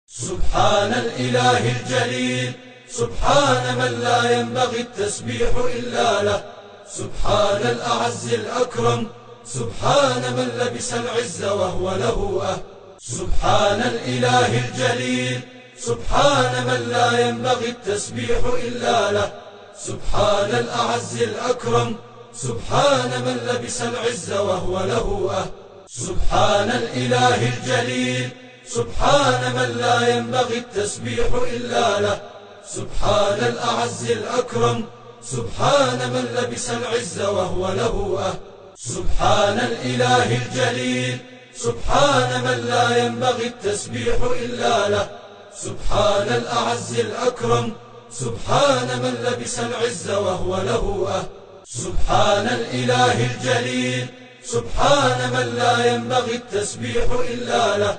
سبحان الإله الجليل، سبحان من لا ينبغي التسبيح إلا له، سبحان الأعز الأكرم، سبحان من لبس العز وهو له سبحان الإله الجليل، سبحان من لا ينبغي التسبيح إلا له، سبحان الأعز الأكرم، سبحان من لبس العز وهو له سبحان الإله الجليل، سبحان من لا ينبغي التسبيح إلا له، سبحان الأعز الأكرم، سبحان من لبس العز وهو له سبحان الإله الجليل، سبحان من لا ينبغي التسبيح إلا له، سبحان الأعز الأكرم، سبحان من لبس العز وهو له سبحان الإله الجليل، سبحان من لا ينبغي التسبيح إلا له،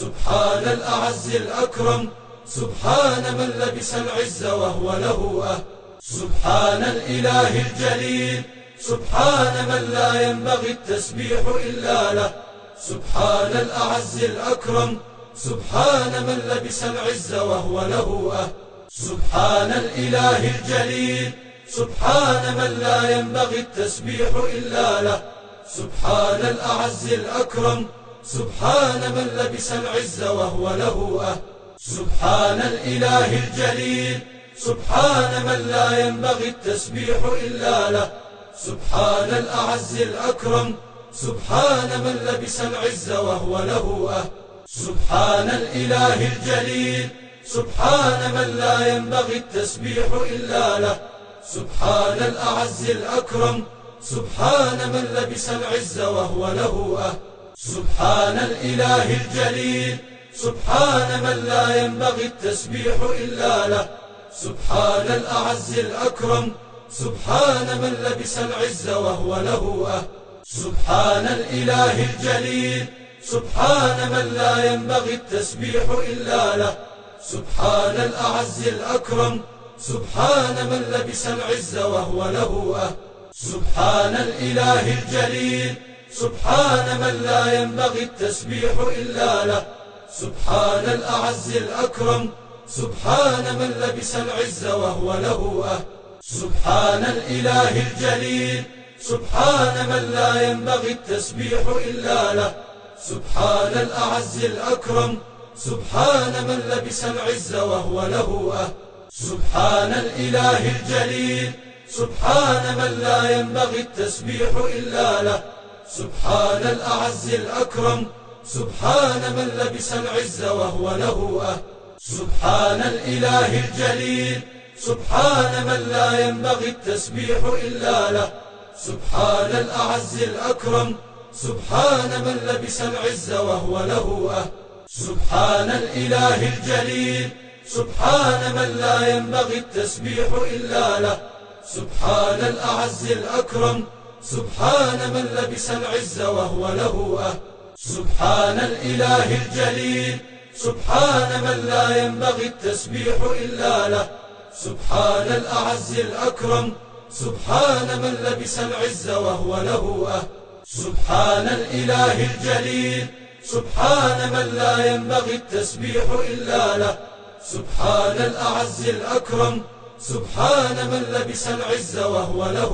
سبحان الأعز الأكرم، سبحان من لبس العز وهو له سبحان الإله الجليل، سبحان من لا ينبغي التسبيح إلا له، سبحان الأعز الأكرم، سبحان من لبس العز وهو له سبحان الإله الجليل، سبحان من لا ينبغي التسبيح إلا له، سبحان الأعز الأكرم، سبحان من لبس العز وهو له سبحان الإله الجليل، سبحان من لا ينبغي التسبيح إلا له، سبحان الأعز الأكرم، سبحان من لبس العز وهو له سبحان الإله الجليل، سبحان من لا ينبغي التسبيح إلا له، سبحان الأعز الأكرم، سبحان من لبس العز وهو له سبحان الإله الجليل، سبحان من لا ينبغي التسبيح إلا له، سبحان الأعز الأكرم، سبحان من لبس العز وهو له سبحان الإله الجليل، سبحان من لا ينبغي التسبيح إلا له، سبحان الأعز الأكرم، سبحان من لبس العز وهو له سبحان الإله الجليل، سبحان من لا ينبغي التسبيح إلا له، سبحان الأعز الأكرم، سبحان من لبس العز وهو له سبحان الإله الجليل، سبحان من لا ينبغي التسبيح إلا له، سبحان الأعز الأكرم، سبحان من لبس العز وهو له سبحان الإله الجليل، سبحان من لا ينبغي التسبيح إلا له، سبحان الأعز الأكرم، سبحان من لبس العز وهو له سبحان الإله الجليل، سبحان من لا ينبغي التسبيح إلا له، سبحان الأعز الأكرم، سبحان من لبس العز وهو له سبحان الإله الجليل، سبحان من لا ينبغي التسبيح إلا له، سبحان الأعز الأكرم، سبحان من لبس العز وهو له سبحان الإله الجليل، سبحان من لا ينبغي التسبيح إلا له، سبحان الأعز الأكرم، سبحان من لبس العز وهو له سبحان الإله الجليل، سبحان من لا ينبغي التسبيح إلا له، سبحان الأعز الأكرم، سبحان من لبس العز وهو له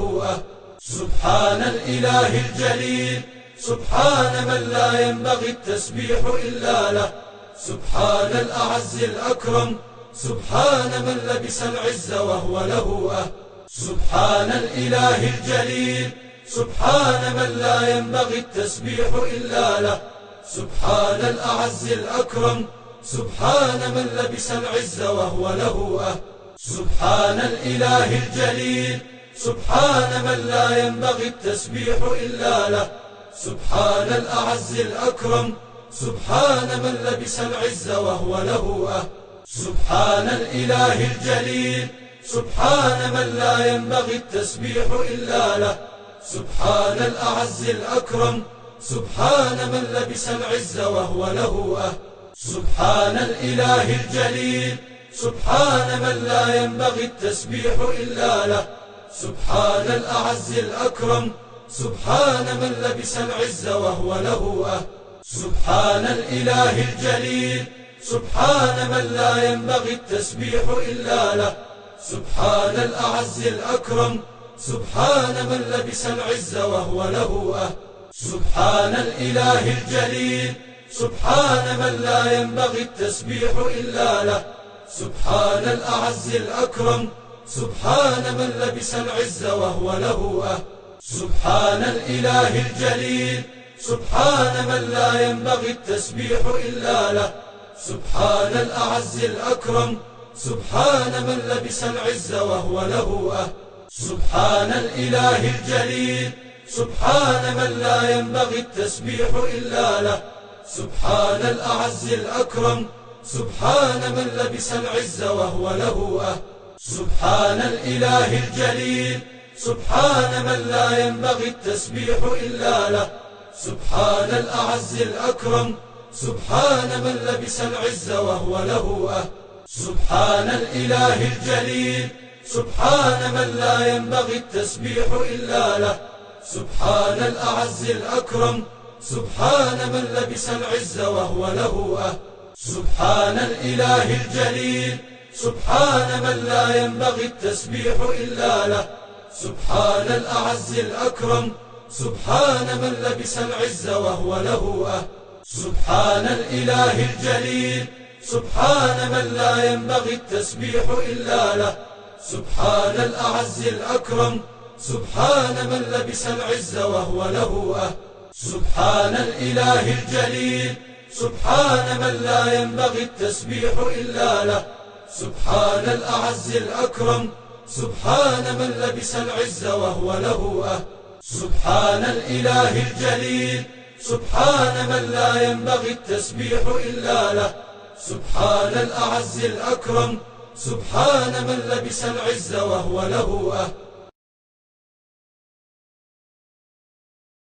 سبحان الإله الجليل، سبحان من لا ينبغي التسبيح إلا له، سبحان الأعز الأكرم، سبحان من لبس العز وهو له سبحان الإله الجليل، سبحان من لا ينبغي التسبيح إلا له، سبحان الأعز الأكرم، سبحان من لبس العز وهو له سبحان الإله الجليل، سبحان من لا ينبغي التسبيح إلا له، سبحان الأعز الأكرم، سبحان من لبس العز وهو له سبحان الإله الجليل، سبحان من لا ينبغي التسبيح إلا له، سبحان الأعز الأكرم، سبحان من لبس العز وهو له سبحان الإله الجليل، سبحان من لا ينبغي التسبيح إلا له، سبحان الأعز الأكرم، سبحان من لبس العز وهو له سبحان الإله الجليل، سبحان من لا ينبغي التسبيح إلا له، سبحان الأعز الأكرم، سبحان من لبس العز وهو له سبحان الإله الجليل، سبحان من لا ينبغي التسبيح إلا له، سبحان الأعز الأكرم، سبحان من لبس العز وهو له سبحان الإله الجليل، سبحان من لا ينبغي التسبيح إلا له، سبحان الأعز الأكرم، سبحان من لبس العز وهو له سبحان الإله الجليل، سبحان من لا ينبغي التسبيح إلا له، سبحان الأعز الأكرم، سبحان من لبس العز وهو له سبحان الإله الجليل، سبحان من لا ينبغي التسبيح إلا له، سبحان الأعز الأكرم، سبحان من لبس العز وهو له سبحان الإله الجليل، سبحان من لا ينبغي التسبيح إلا له، سبحان الأعز الأكرم، سبحان من لبس العز وهو له سبحان الإله الجليل، سبحان من لا ينبغي التسبيح إلا له، سبحان الأعز الأكرم، سبحان من لبس العز وهو له سبحان الإله الجليل، سبحان من لا ينبغي التسبيح إلا له، سبحان الأعز الأكرم، سبحان من لبس العز وهو له سبحان الإله الجليل، سبحان من لا ينبغي التسبيح إلا له، سبحان الأعز الأكرم، سبحان من لبس العز وهو له سبحان الإله الجليل، سبحان من لا ينبغي التسبيح إلا له، سبحان الأعز الأكرم، سبحان من لبس العز وهو له